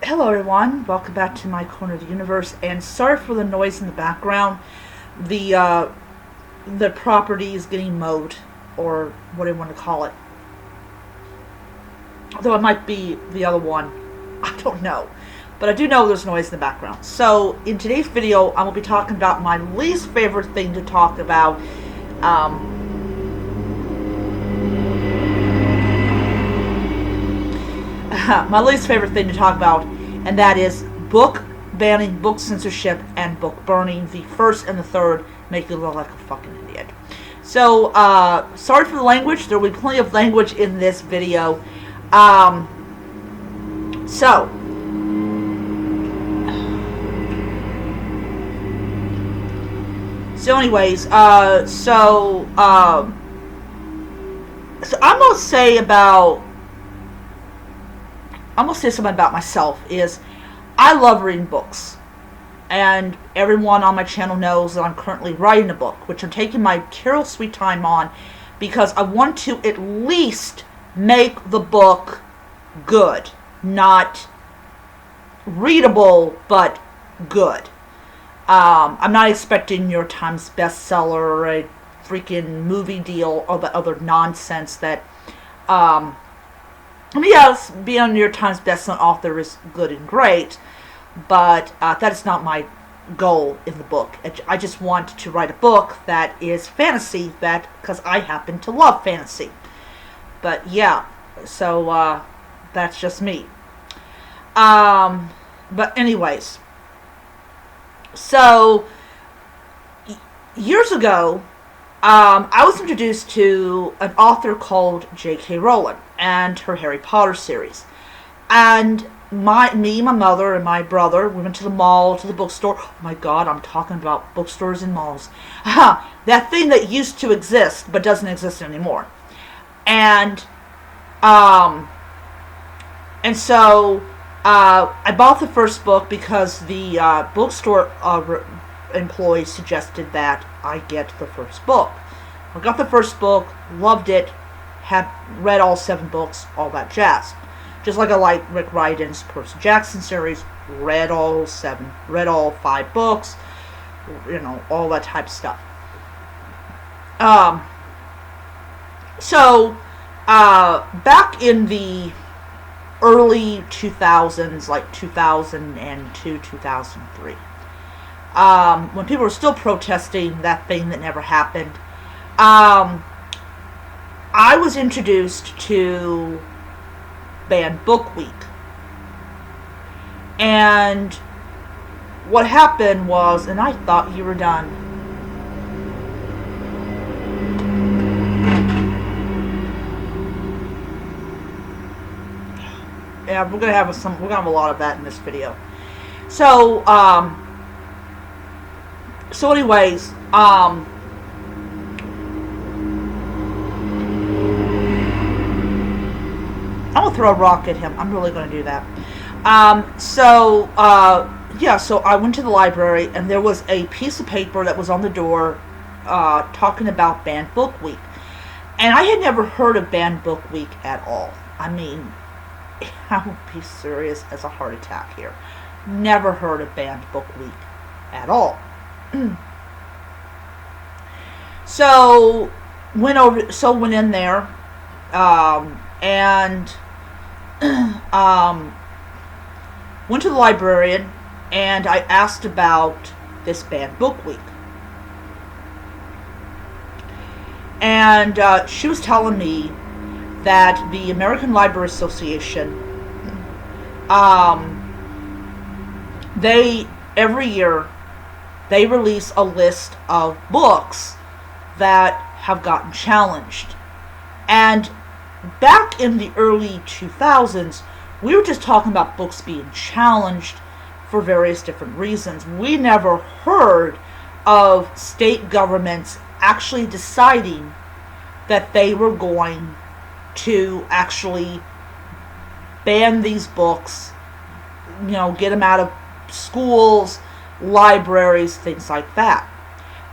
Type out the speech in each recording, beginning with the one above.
Hello everyone, welcome back to my corner of the universe, and sorry for the noise in the background. The property is getting mowed, or what do you want to call it. Though it might be the other one, I don't know. But I do know there's noise in the background. So in today's video, I will be talking about my least favorite thing to talk about. My least favorite thing to talk about, and that is book banning, book censorship, and book burning. The first and the third make you look like a fucking idiot. So, sorry for the language. There will be plenty of language in this video. So anyways, so I'm gonna say something about myself. Is I love reading books, and everyone on my channel knows that I'm currently writing a book, which I'm taking my careful sweet time on, because I want to at least make the book good, not readable, but good. I'm not expecting New York Times bestseller or a freaking movie deal or the other nonsense that, yes, being a New York Times bestselling author is good and great, but that is not my goal in the book. I just want to write a book that is fantasy, because I happen to love fantasy. But yeah, so that's just me. But anyways, so years ago, I was introduced to an author called J.K. Rowling and her Harry Potter series. And my mother, and my brother, we went to the mall, to the bookstore. Oh my god, I'm talking about bookstores and malls. That thing that used to exist, but doesn't exist anymore. And so I bought the first book because the bookstore employee suggested that I get the first book. I got the first book, loved it, had read all 7 books, all that jazz. Just like I like Rick Riordan's Percy Jackson series, read all 5 books, all that type of stuff. So back in the early 2000s, like 2002, 2003, when people were still protesting that thing that never happened, I was introduced to Banned Book Week. And what happened was, and I thought you were done. Yeah, we're gonna have a lot of that in this video. So, anyways, I'm gonna throw a rock at him. I'm really gonna do that. So I went to the library, and there was a piece of paper that was on the door, talking about Banned Book Week. And I had never heard of Banned Book Week at all. I mean, I will be serious as a heart attack here. Never heard of Banned Book Week at all. So went in there, and went to the librarian, and I asked about this Banned Book Week. And she was telling me that the American Library Association, every year they release a list of books that have gotten challenged. And back in the early 2000s, we were just talking about books being challenged for various different reasons. We never heard of state governments actually deciding that they were going to actually ban these books, get them out of schools, libraries, things like that.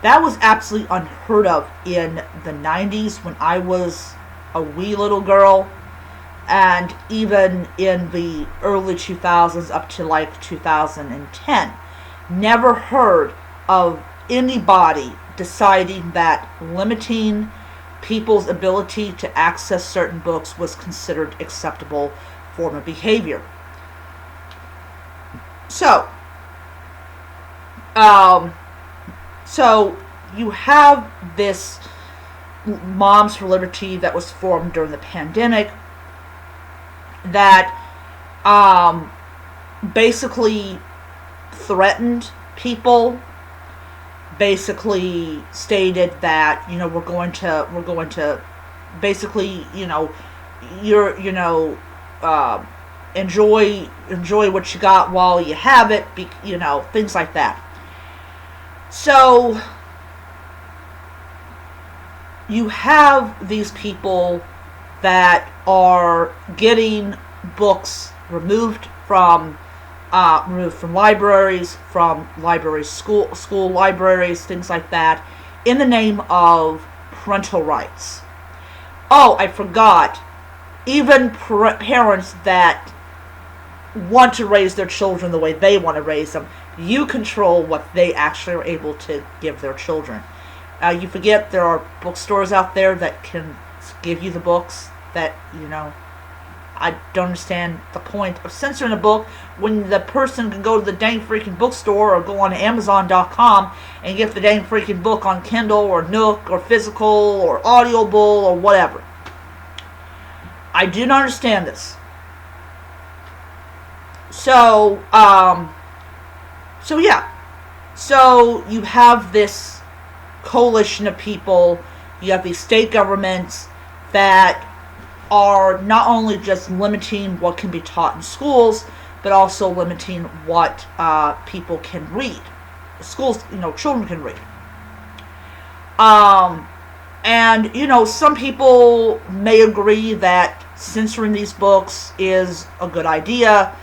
That was absolutely unheard of in the 90s when I was a wee little girl. and even in the early 2000s up to like 2010, never heard of anybody deciding that limiting people's ability to access certain books was considered acceptable form of behavior. So, so you have this Moms for Liberty that was formed during the pandemic that basically threatened people, basically stated that, you know, we're going to basically, you know, enjoy what you got while you have it, you know, things like that. So you have these people that are getting books removed from libraries, school libraries, things like that, in the name of parental rights. Oh, I forgot. Even parents that want to raise their children the way they want to raise them, you control what they actually are able to give their children. You forget there are bookstores out there that can give you the books that, you know, I don't understand the point of censoring a book when the person can go to the dang freaking bookstore or go on Amazon.com and get the dang freaking book on Kindle or Nook or physical or Audible or whatever. I do not understand this. So yeah. So you have this coalition of people, you have these state governments that are not only just limiting what can be taught in schools, but also limiting what people can read. Schools, you know, children can read. And, you know, some people may agree that censoring these books is a good idea.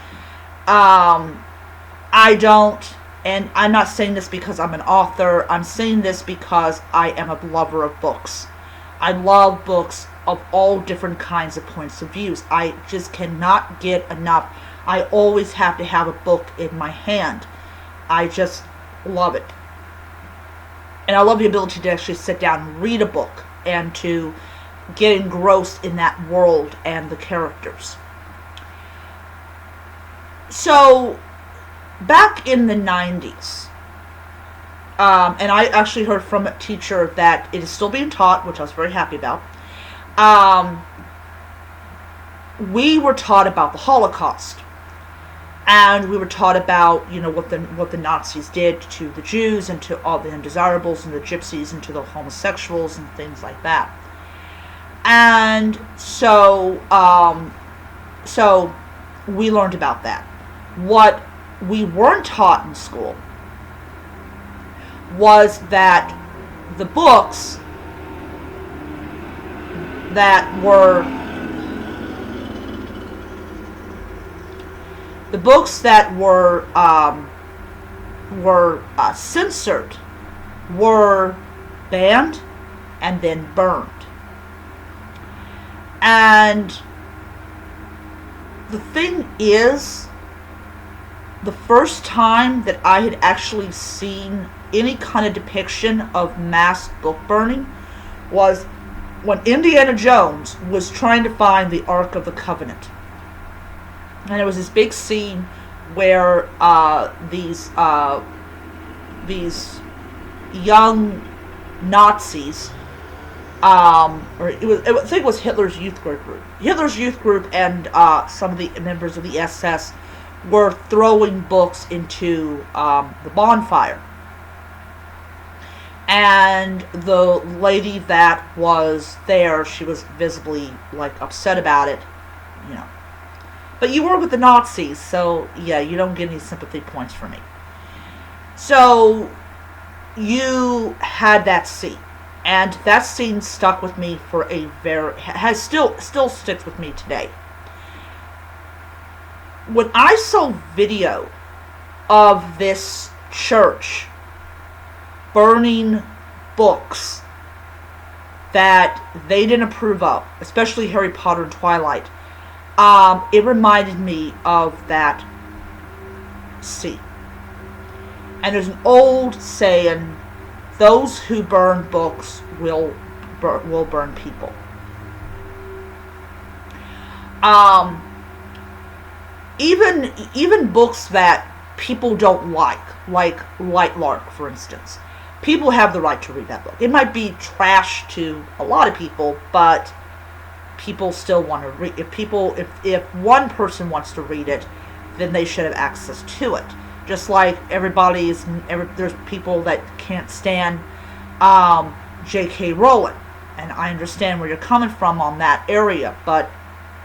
I don't, and I'm not saying this because I'm an author. I'm saying this because I am a lover of books. I love books of all different kinds of points of views. I just cannot get enough. I always have to have a book in my hand. I just love it. And I love the ability to actually sit down and read a book and to get engrossed in that world and the characters. So, back in the 90s, and I actually heard from a teacher that it is still being taught, which I was very happy about. We were taught about the Holocaust, and we were taught about, you know, what the Nazis did to the Jews and to all the undesirables and the gypsies and to the homosexuals and things like that. And so we learned about that. What we weren't taught in school was that the books that were censored were banned and then burned. And the thing is, the first time that I had actually seen any kind of depiction of mass book burning was when Indiana Jones was trying to find the Ark of the Covenant. And there was this big scene where these young Nazis, I think it was Hitler's youth group and some of the members of the SS were throwing books into the bonfire. And the lady that was there, she was visibly, like, upset about it, you know. But you were with the Nazis, so, yeah, you don't get any sympathy points from me. So, you had that scene. And that scene stuck with me for still sticks with me today. When I saw video of this church burning books that they didn't approve of, especially Harry Potter and Twilight, It reminded me of that sea. And there's an old saying, those who burn books will burn people. Even books that people don't like Light Lark, for instance. People have the right to read that book. It might be trash to a lot of people, but people still want to read. If one person wants to read it, then they should have access to it. Just like there's people that can't stand J.K. Rowling, and I understand where you're coming from on that area, but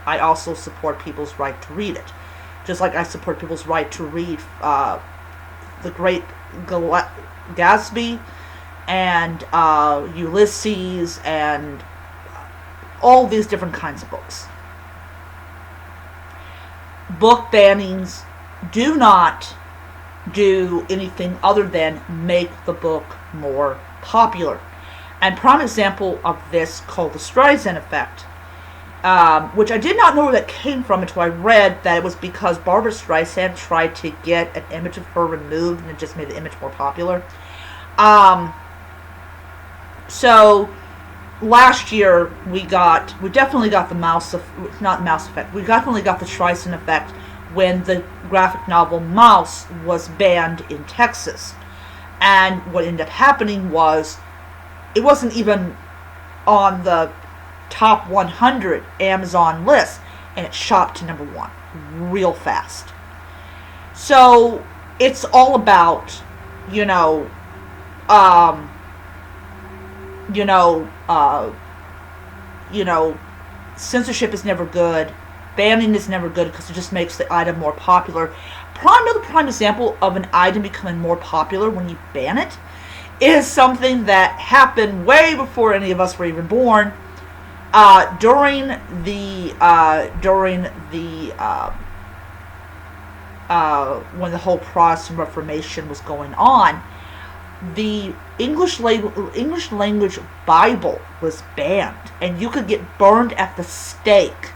I also support people's right to read it. Just like I support people's right to read The Great Gatsby and Ulysses and all these different kinds of books. Book bannings do not do anything other than make the book more popular. And prime example of this, called the Streisand effect, which I did not know where that came from until I read that it was because Barbra Streisand tried to get an image of her removed and it just made the image more popular. So last year we definitely got the Mouse effect. We definitely got the Streisand effect when the graphic novel Maus was banned in Texas. And what ended up happening was it wasn't even on the top 100 Amazon list, and it shot to number 1 real fast. So it's all about, censorship is never good. Banning is never good because it just makes the item more popular. Another prime example of an item becoming more popular when you ban it is something that happened way before any of us were even born. During the when the whole Protestant Reformation was going on, the English language Bible was banned, and you could get burned at the stake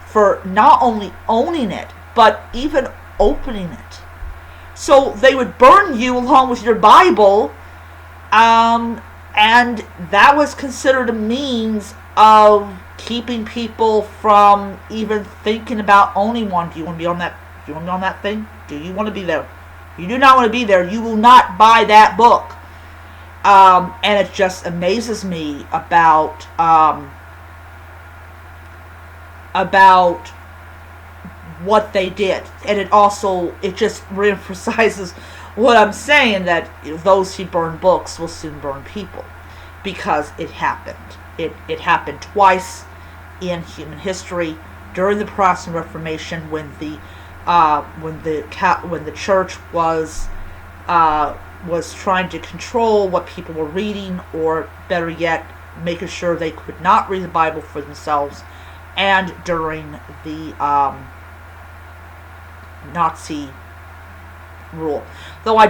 for not only owning it, but even opening it. So they would burn you along with your Bible, and that was considered a means of keeping people from even thinking about owning one. Do you want to be on that? Do you want to be on that thing? Do you want to be there? If you do not want to be there, you will not buy that book. And it just amazes me about what they did. And it just reemphasizes what I'm saying, that those who burn books will soon burn people, because it happened. It happened twice in human history. During the Protestant Reformation, when the church was trying to control what people were reading, or better yet, making sure they could not read the Bible for themselves, and during the Nazi rule. I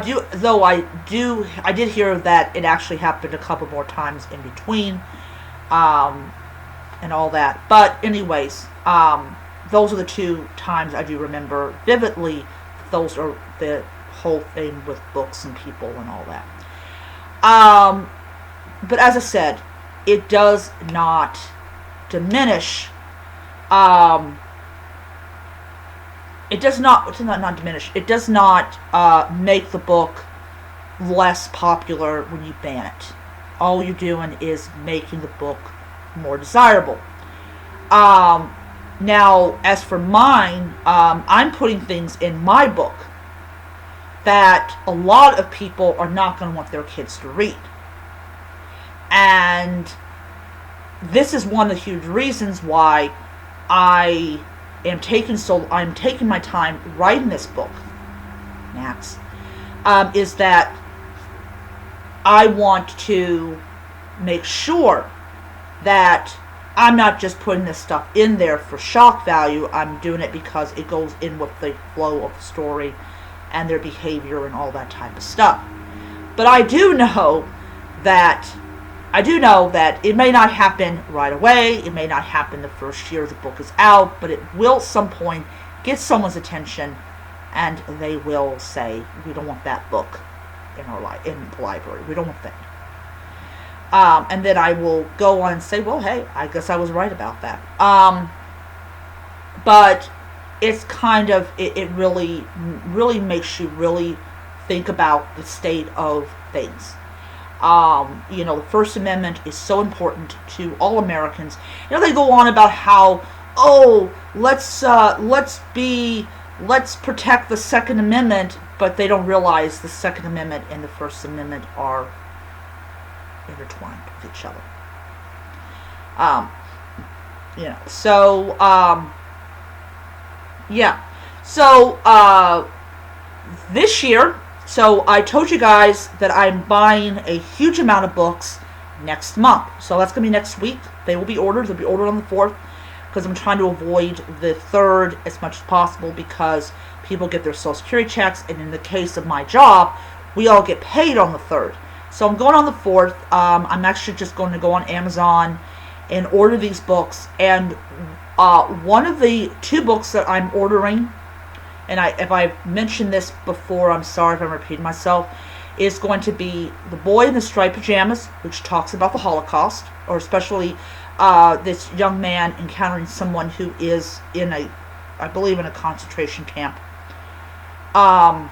did hear that it actually happened a couple more times in between, and all that. But anyways, those are the 2 times I do remember vividly. Those are the whole thing with books and people and all that. But as I said, it does not diminish. It does not diminish. It does not make the book less popular when you ban it. All you're doing is making the book more desirable. Now, as for mine, I'm putting things in my book that a lot of people are not going to want their kids to read. And this is one of the huge reasons why I'm taking my time writing this book, Max, is that I want to make sure that I'm not just putting this stuff in there for shock value. I'm doing it because it goes in with the flow of the story and their behavior and all that type of stuff. But I do know that I do know that it may not happen right away. It may not happen the first year the book is out, but it will at some point get someone's attention, and they will say, "We don't want that book in the library. We don't want that." And then I will go on and say, "Well, hey, I guess I was right about that." But it's kind of it really makes you really think about the state of things. The First Amendment is so important to all Americans. They go on about how, let's protect the Second Amendment, but they don't realize the Second Amendment and the First Amendment are intertwined with each other. So this year, so I told you guys that I'm buying a huge amount of books next month. So that's going to be next week. They will be ordered. They'll be ordered on the 4th, because I'm trying to avoid the 3rd as much as possible, because people get their Social Security checks, and in the case of my job, we all get paid on the 3rd. So I'm going on the 4th. I'm actually just going to go on Amazon and order these books. And one of the 2 books that I'm ordering, and if I've mentioned this before, I'm sorry if I'm repeating myself, is going to be The Boy in the Striped Pajamas, which talks about the Holocaust, or especially this young man encountering someone who is I believe in a concentration camp. I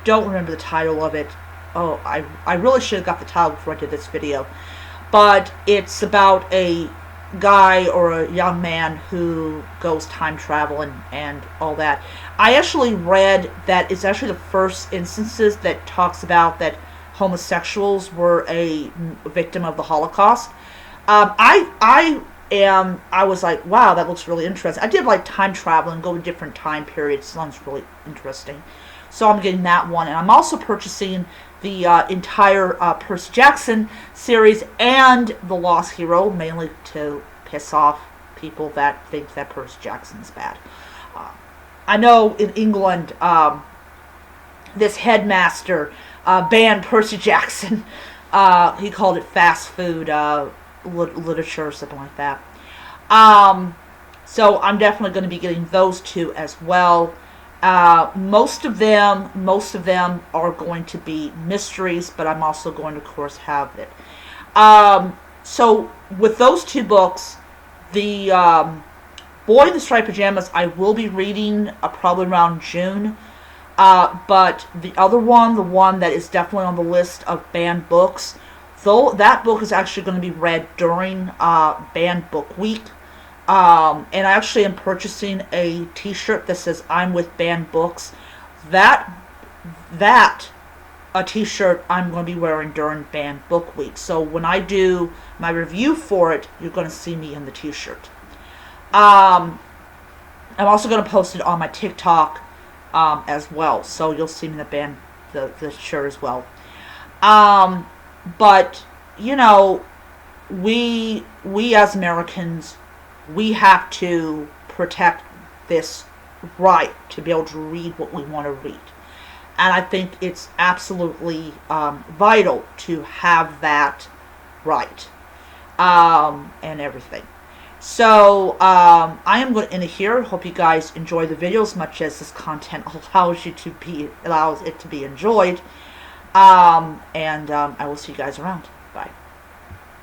don't remember the title of it. I really should have got the title before I did this video. But it's about a guy or a young man who goes time traveling and all that. I actually read that it's actually the first instances that talks about that homosexuals were a victim of the Holocaust. I was like, wow, that looks really interesting. I did like time travel and go to different time periods. Sounds really interesting. So I'm getting that one, and I'm also purchasing the entire Percy Jackson series and The Lost Hero, mainly to piss off people that think that Percy Jackson is bad. I know in England, this headmaster banned Percy Jackson. He called it fast food literature or something like that. So I'm definitely going to be getting those 2 as well. Most of them are going to be mysteries, but I'm also going to, of course, have it. So with those 2 books, the Boy in the Striped Pajamas, I will be reading probably around June. But the other one, the one that is definitely on the list of banned books, though that book is actually going to be read during Banned Book Week. And I actually am purchasing a t-shirt that says "I'm with Banned Books." That a t-shirt I'm going to be wearing during Banned Book Week. So when I do my review for it, you're going to see me in the t-shirt. I'm also going to post it on my TikTok as well. So you'll see me in the shirt as well. But we as Americans, we have to protect this right to be able to read what we want to read. And I think it's absolutely vital to have that right and everything. So I am going to end it here. Hope you guys enjoy the video as much as this content allows it to be enjoyed. And I will see you guys around.